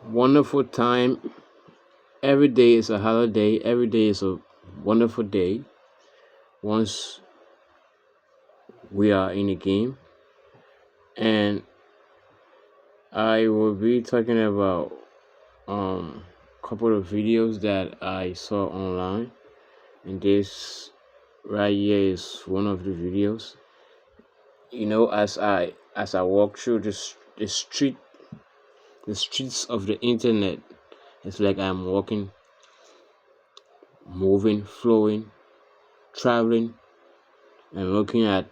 wonderful time. Every day is a holiday. Every day is a wonderful day once we are in a game. And I will be talking about couple of videos that I saw online. And this right here is one of the videos. As I walk through the streets of the internet, it's like I'm walking, moving, flowing, traveling, and looking at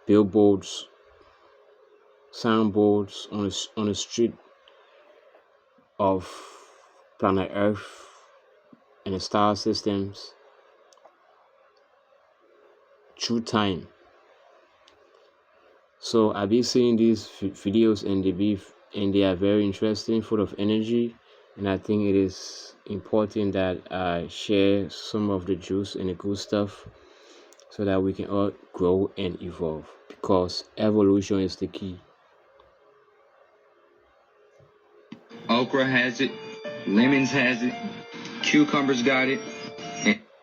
billboards, signboards on the street of planet Earth and the star systems through time. So I've been seeing these videos and they are very interesting, full of energy, and I think it is important that I share some of the juice and the good stuff so that we can all grow and evolve because evolution is the key. Okra has it, lemons has it, cucumbers got it.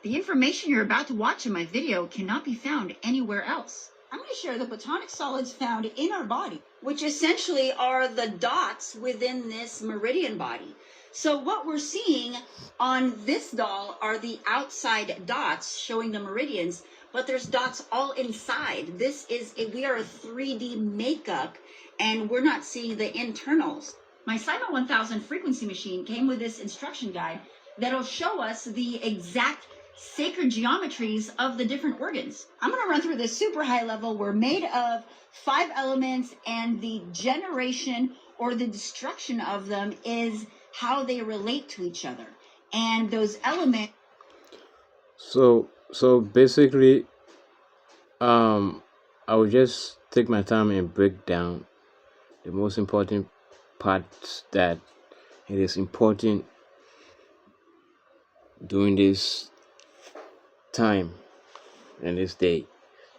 The information you're about to watch in my video cannot be found anywhere else. I'm going to share the botanic solids found in our body, which essentially are the dots within this meridian body. So what we're seeing on this doll are the outside dots showing the meridians, but there's dots all inside. We are a 3D makeup, and we're not seeing the internals. My Simon 1000 frequency machine came with this instruction guide that'll show us the exact sacred geometries of the different organs. I'm going to run through this super high level. We're made of 5 elements, and the generation or the destruction of them is how they relate to each other. And those elements. So basically, I will just take my time and break down the most important parts that it is important during this time and this day.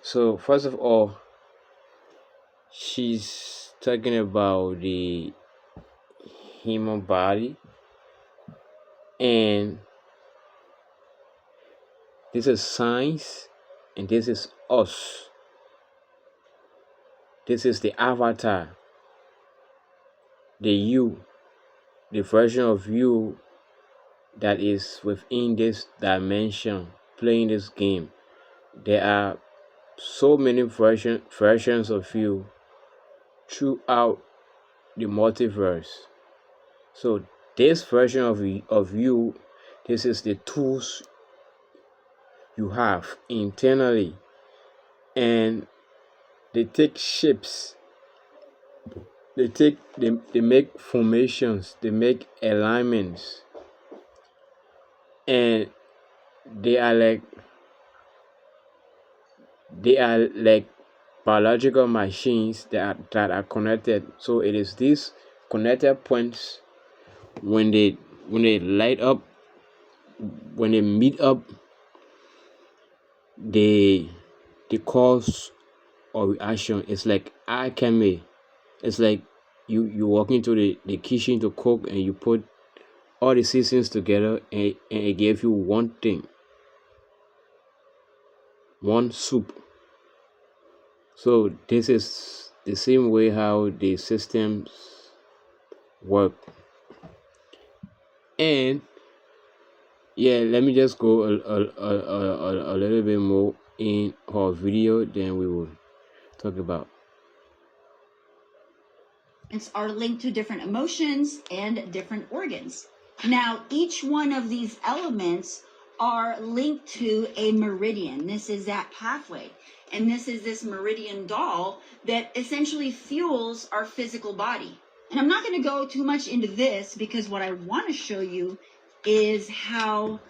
So first of all, she's talking about the human body, and this is science and this is us. This is the avatar, the version of you that is within this dimension playing this game. There are so many versions of you throughout the multiverse. So this version of you, this is the tools you have internally, and they take shapes, they make formations, they make alignments, and they are like biological machines that are connected. So it is these connected points, when they light up, when they meet up, they cause or reaction. It's like alchemy. It's like you walk into the kitchen to cook, and you put all the seasons together, and it gave you one thing, one soup. So this is the same way how the systems work. And yeah, let me just go a little bit more in our video, then we will talk about. Are linked to different emotions and different organs. Now, each one of these elements are linked to a meridian. This is that pathway. And this is this meridian doll that essentially fuels our physical body. And I'm not going to go too much into this, because what I want to show you is how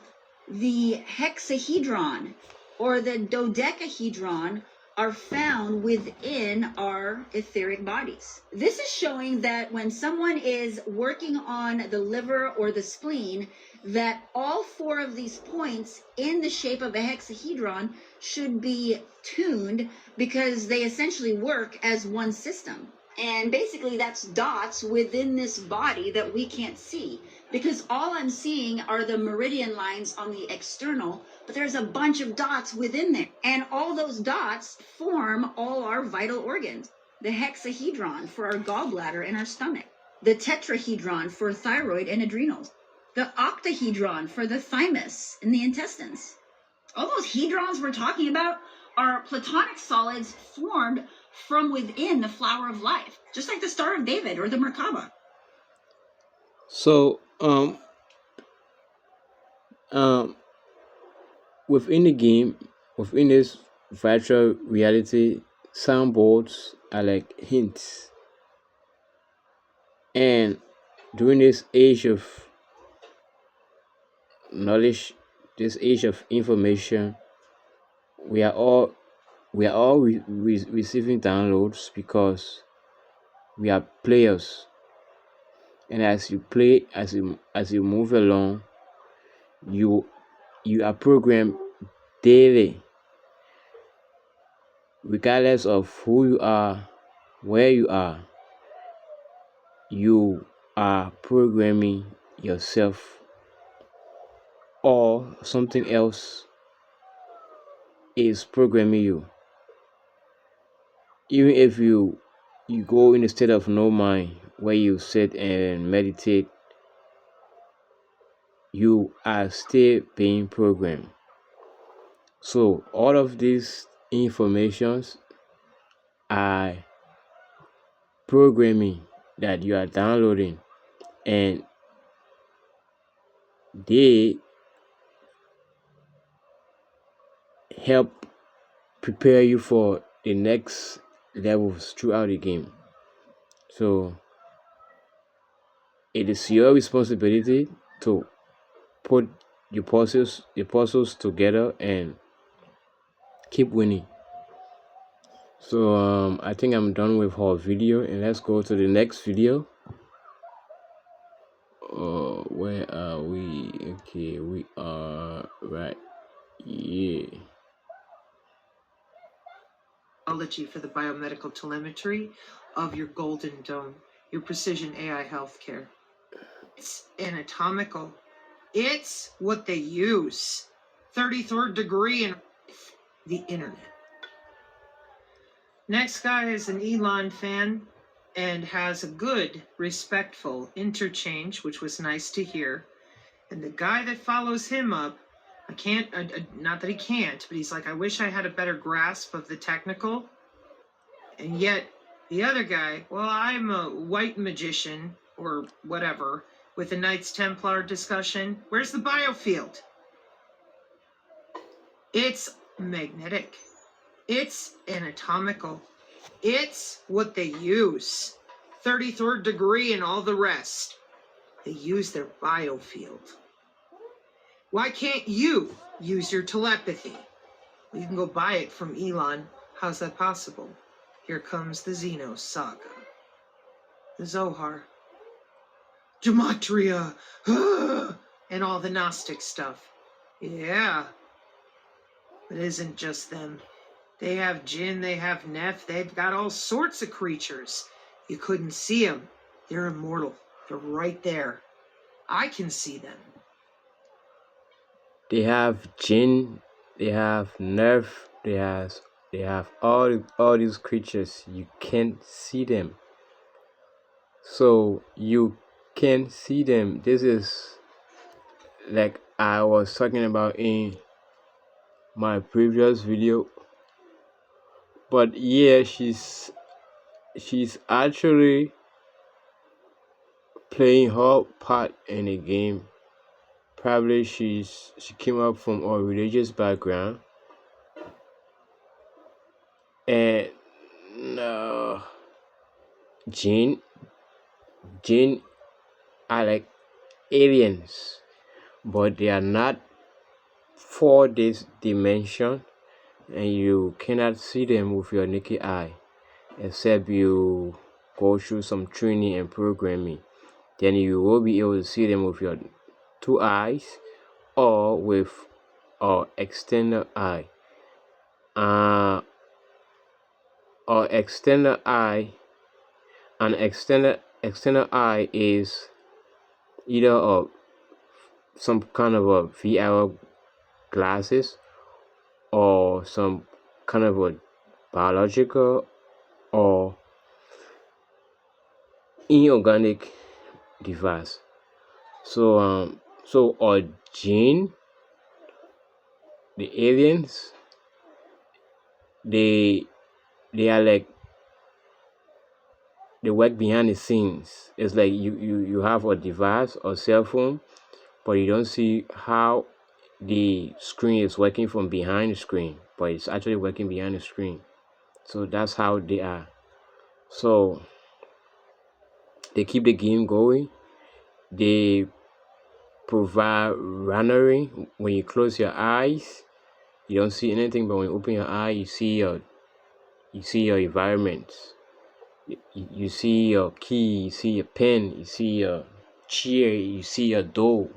the hexahedron or the dodecahedron are found within our etheric bodies. This is showing that when someone is working on the liver or the spleen, that all 4 of these points in the shape of a hexahedron should be tuned, because they essentially work as one system. And basically, that's dots within this body that we can't see. Because all I'm seeing are the meridian lines on the external, but there's a bunch of dots within there. And all those dots form all our vital organs. The hexahedron for our gallbladder and our stomach, the tetrahedron for thyroid and adrenals, the octahedron for the thymus and the intestines. All those hedrons we're talking about are platonic solids formed from within the flower of life, just like the Star of David or the Merkaba. So um within the game, within this virtual reality, soundboards are like hints. And during this age of knowledge, this age of information, we are all receiving downloads because we are players. And as you play, as you move along, you you are programmed daily, regardless of who you are, where you are. You are programming yourself, or something else is programming you. Even if you go in a state of no mind where you sit and meditate, you are still being programmed. So all of these informations are programming that you are downloading, and they help prepare you for the next levels throughout the game. So it is your responsibility to put your puzzles together and keep winning. So I think I'm done with our video, and let's go to the next video. Where are we? Okay, we are right. Yeah. Technology for the biomedical telemetry of your golden dome, your precision AI healthcare. It's anatomical. It's what they use. 33rd degree in the internet. Next guy is an Elon fan and has a good, respectful interchange, which was nice to hear. And the guy that follows him up, I can't, not that he can't, but he's like, I wish I had a better grasp of the technical. And yet, the other guy, well, I'm a white magician or whatever with a Knights Templar discussion. Where's the biofield? It's magnetic. It's anatomical. It's what they use. 33rd degree and all the rest. They use their biofield. Why can't you use your telepathy? Well, you can go buy it from Elon. How's that possible? Here comes the Xenos saga. The Zohar. Gematria. And all the Gnostic stuff. Yeah. It isn't just them. They have Jinn, they have Neph, they've got all sorts of creatures. You couldn't see them. They're immortal. They're right there. I can see them. They have Jinn, they have Nerf, they have all these creatures. You can't see them. So you can see them. This is like I was talking about in my previous video. But yeah, she's actually playing her part in the game. Probably she came up from a religious background, and Jinn are like aliens, but they are not for this dimension, and you cannot see them with your naked eye, except you go through some training and programming. Then you will be able to see them with your two eyes or with our external eye. Our external eye An external eye is either some kind of a VR glasses or some kind of a biological or inorganic device. So our gene, the aliens, they they are like they work behind the scenes. It's like you have a device or cell phone, but you don't see how the screen is working from behind the screen, but it's actually working behind the screen. So that's how they are. So they keep the game going. They provide runnery. When you close your eyes, you don't see anything, but when you open your eye, you see your environment. You see your key, you see your pen, you see your chair, you see your door.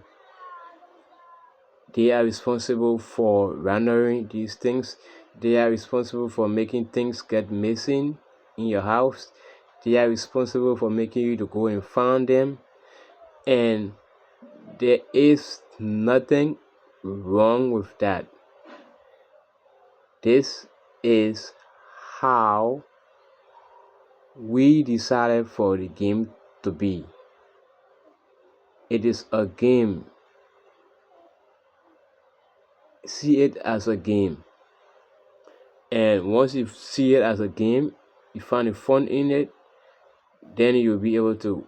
They are responsible for rendering these things. They are responsible for making things get missing in your house. They are responsible for making you to go and find them. And there is nothing wrong with that. This is how we decided for the game to be. It is a game. See it as a game. And once you see it as a game, you find the fun in it, then you'll be able to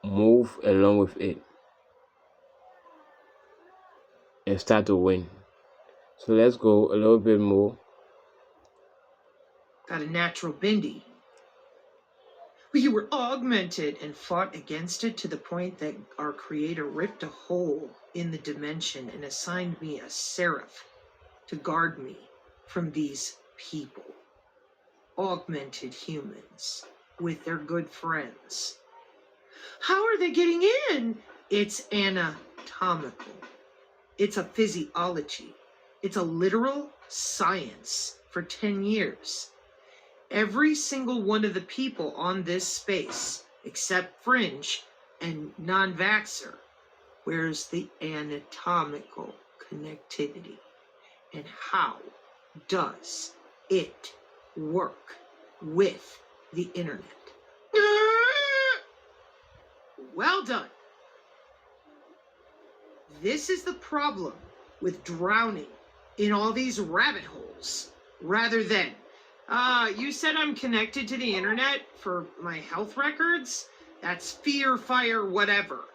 move along with it and start to win. So let's go a little bit more. Got a natural bindi. We were augmented and fought against it to the point that our creator ripped a hole in the dimension and assigned me a seraph to guard me from these people. Augmented humans with their good friends. How are they getting in? It's anatomical. It's a physiology. It's a literal science for 10 years. Every single one of the people on this space, except Fringe and non-vaxxer, wears the anatomical connectivity. And how does it work with the internet? Well done. This is the problem with drowning in all these rabbit holes rather than, you said I'm connected to the internet for my health records? That's fear, fire, whatever.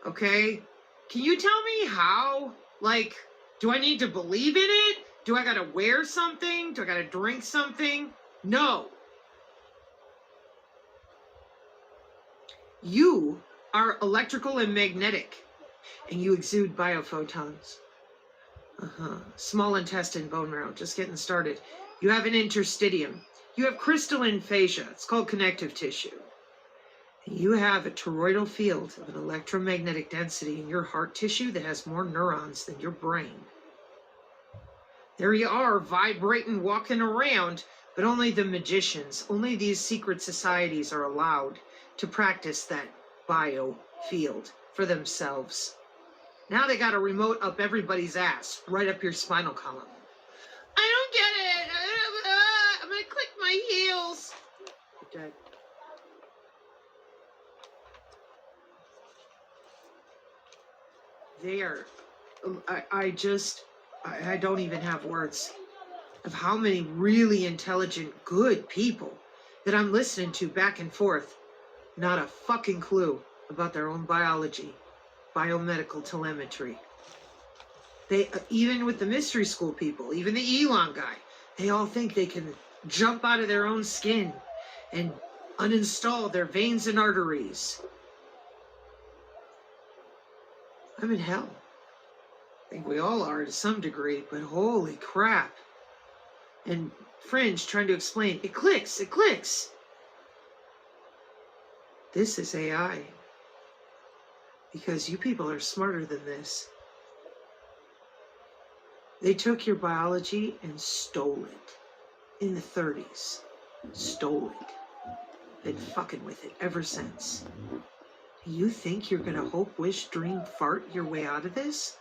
Okay? Can you tell me how? Like, do I need to believe in it? Do I gotta wear something? Do I gotta drink something? No. You are electrical and magnetic, and you exude biophotons. Small intestine, bone marrow, just getting started. You have an interstitium. You have crystalline fascia. It's called connective tissue. And you have a toroidal field of an electromagnetic density in your heart tissue that has more neurons than your brain. There you are, vibrating, walking around, but only the magicians, only these secret societies are allowed to practice that biofield for themselves. Now they got a remote up everybody's ass, right up your spinal column. I don't get it. I'm gonna click my heels. You're dead. They are. I don't even have words of how many really intelligent, good people that I'm listening to back and forth. Not a fucking clue about their own biology, biomedical telemetry. They, even with the mystery school people, even the Elon guy, they all think they can jump out of their own skin and uninstall their veins and arteries. I'm in hell. I think we all are to some degree, but holy crap. And Fringe trying to explain, it clicks. This is AI. Because you people are smarter than this. They took your biology and stole it. In the 30s. Stole it. been fucking with it ever since. Do you think you're gonna hope, wish, dream, fart your way out of this?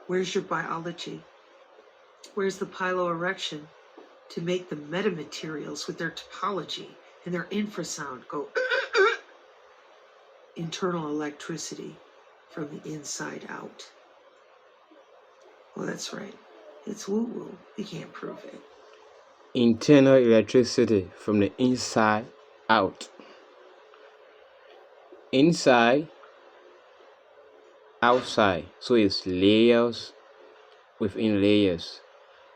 Where's your biology? Where's the piloerection to make the metamaterials with their topology and their infrasound go internal electricity from the inside out? Well, that's right. It's woo-woo. You can't prove it. Internal electricity from the inside out. Inside, outside. So it's layers within layers.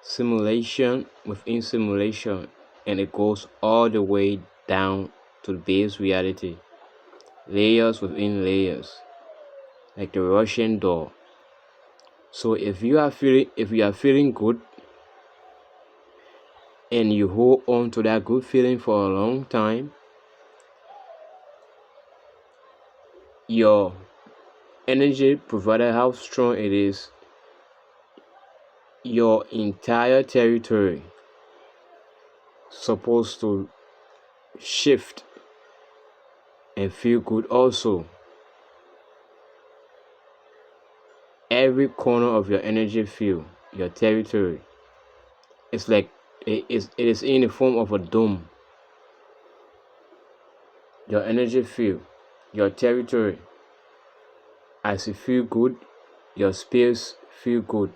Simulation within simulation. And it goes all the way down to the base reality. Layers within layers. Like the Russian doll. So if you are feeling good, and you hold on to that good feeling for a long time, your energy, provided how strong it is, your entire territory supposed to shift and feel good also. Every corner of your energy field, your territory, it's like it is in the form of a dome. Your energy field, your territory, as you feel good, your space feel good.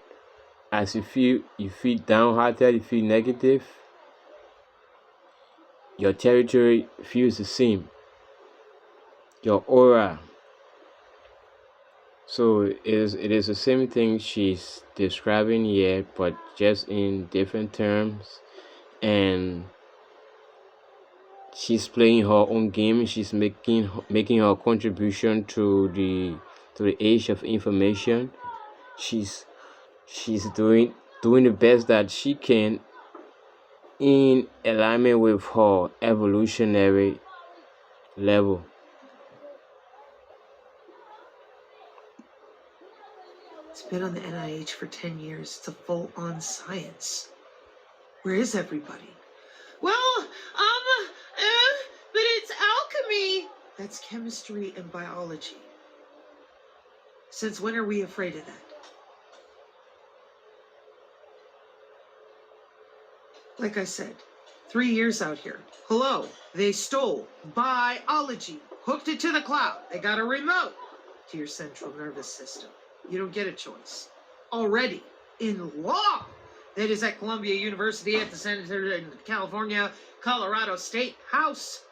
As you feel downhearted, you feel negative, your territory feels the same. Your aura. So it is the same thing she's describing here, but just in different terms. And she's playing her own game. She's making her contribution to the age of information. She's doing the best that she can in alignment with her evolutionary level. It's been on the NIH for 10 years. It's a full-on science. Where is everybody? Well, but it's alchemy. That's chemistry and biology. Since when are we afraid of that? Like I said, 3 years out here. Hello, they stole biology, hooked it to the cloud. They got a remote to your central nervous system. You don't get a choice. Already in law. That is at Columbia University, at the Senator in California, Colorado State House.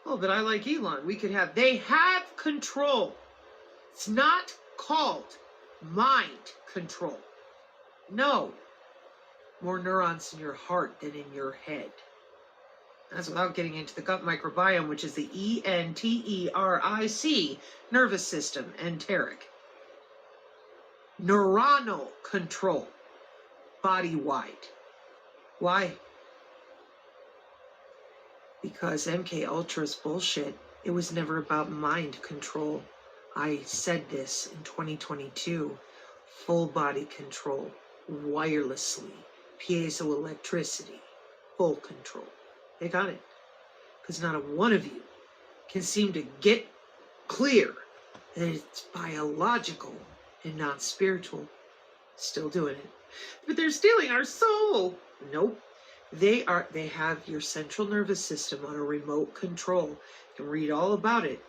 Oh, but I like Elon. They have control. It's not called mind control. No. More neurons in your heart than in your head. That's without getting into the gut microbiome, which is the enteric nervous system, enteric. Neuronal control, body-wide. Why? Because MK Ultra's bullshit. It was never about mind control. I said this in 2022. Full body control, wirelessly, piezoelectricity, full control. They got it. Because not a one of you can seem to get clear that it's biological and not spiritual. Still doing it. But they're stealing our soul. Nope. They have your central nervous system on a remote control. You can read all about it.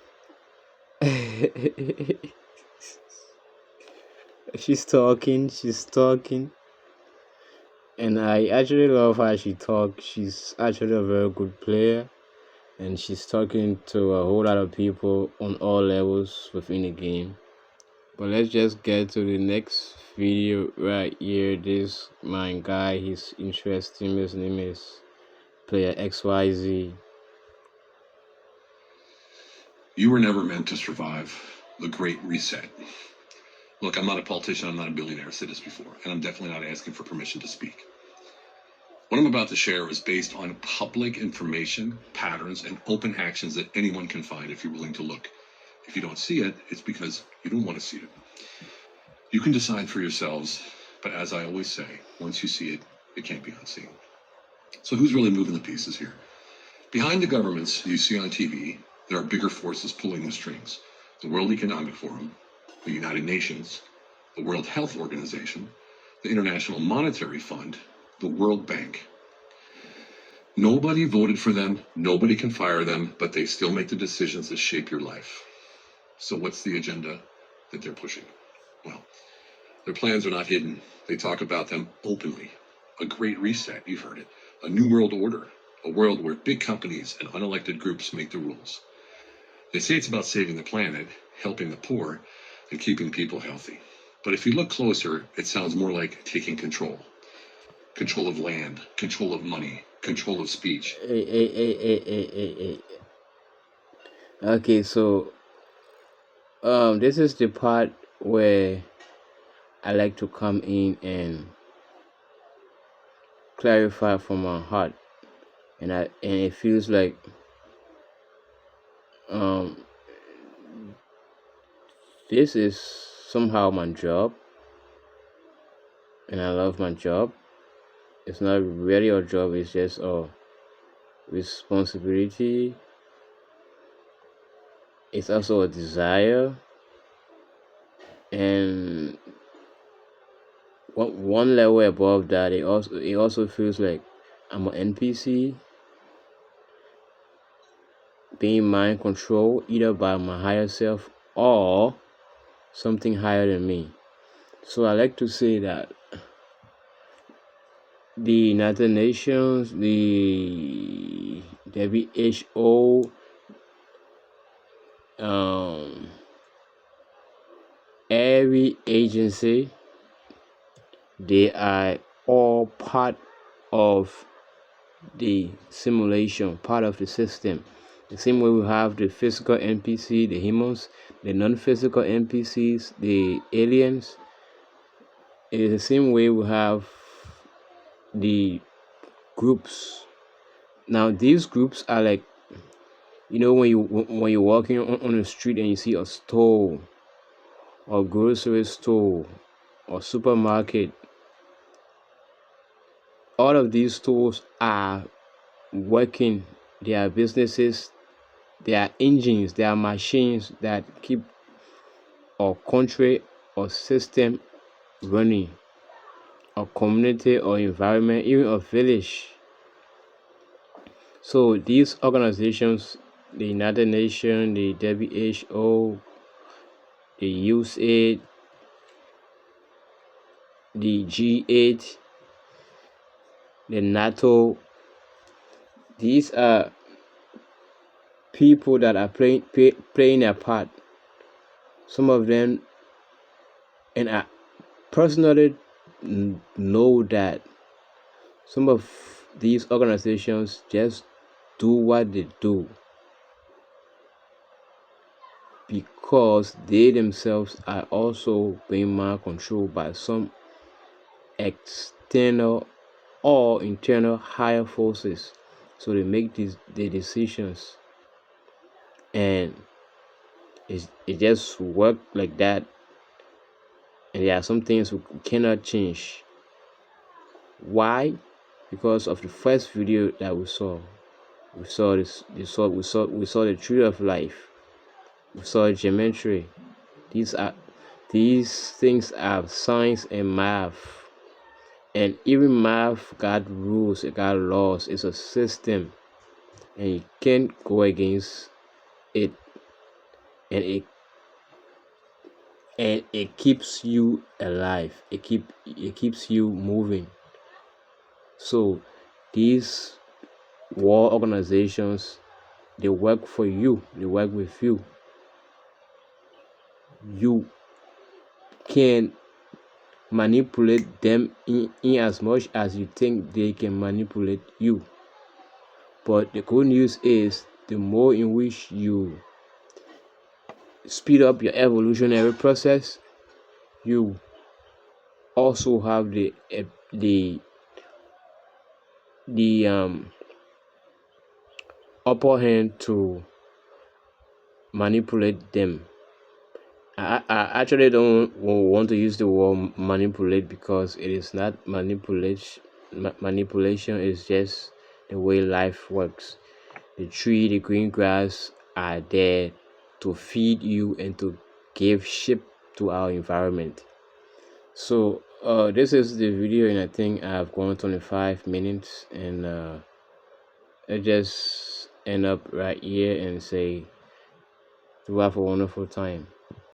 She's talking. And I actually love how she talks. She's actually a very good player. And she's talking to a whole lot of people on all levels within the game. But let's just get to the next video right here. This my guy, he's interesting. His name is Player XYZ. You were never meant to survive the Great Reset. Look, I'm not a politician, I'm not a billionaire, I've said this before, and I'm definitely not asking for permission to speak. What I'm about to share is based on public information, patterns, and open actions that anyone can find if you're willing to look. If you don't see it, it's because you don't want to see it. You can decide for yourselves, but as I always say, once you see it, it can't be unseen. So who's really moving the pieces here? Behind the governments you see on TV, there are bigger forces pulling the strings. The World Economic Forum, the United Nations, the World Health Organization, the International Monetary Fund, the World Bank. Nobody voted for them, nobody can fire them, but they still make the decisions that shape your life. So what's the agenda that they're pushing? Well, their plans are not hidden. They talk about them openly. A great reset, you've heard it. A new world order, a world where big companies and unelected groups make the rules. They say it's about saving the planet, helping the poor, and keeping people healthy. But if you look closer, it sounds more like taking control. Control of land, control of money, control of speech. Okay, so this is the part where I like to come in and clarify from my heart, and it feels like this is somehow my job, and I love my job. It's not really a job, it's just a responsibility. It's also a desire, and one level above that, it also feels like I'm an NPC being mind controlled either by my higher self or something higher than me. So I like to say that the United Nations, the WHO, every agency, they are all part of the simulation, part of the system. The same way we have the physical NPC, the humans, the non-physical NPCs, the aliens. It is the same way we have the groups. Now these groups are like, when you're walking on the street and you see a store or grocery store or supermarket, all of these stores are working. They are businesses, they are engines, they are machines that keep our country or system running, or community or environment, even a village. So these organizations, the United Nations, the WHO, the USAID, the G8, the NATO, these are people that are playing a part. Some of them, and I personally know that some of these organizations just do what they do because they themselves are also being mind controlled by some external or internal higher forces. So they make the decisions, and it just work like that. And there are some things we cannot change. Why? Because of the first video that we saw. We saw the tree of life. We saw geometry. These things are science and math. And even math got rules, it got laws, it's a system. And you can't go against it. And it keeps you alive. It keeps you moving. So these war organizations, they work for you, they work with you. You can manipulate them in as much as you think they can manipulate you. But the good news is, the more in which you speed up your evolutionary process, you also have the upper hand to manipulate them. I actually don't want to use the word manipulate, because it is not manipulation. Manipulation is just the way life works. The tree, the green grass are there to feed you and to give shape to our environment. So this is the video, and I think I've gone 25 minutes, and I just end up right here and say, to have a wonderful time.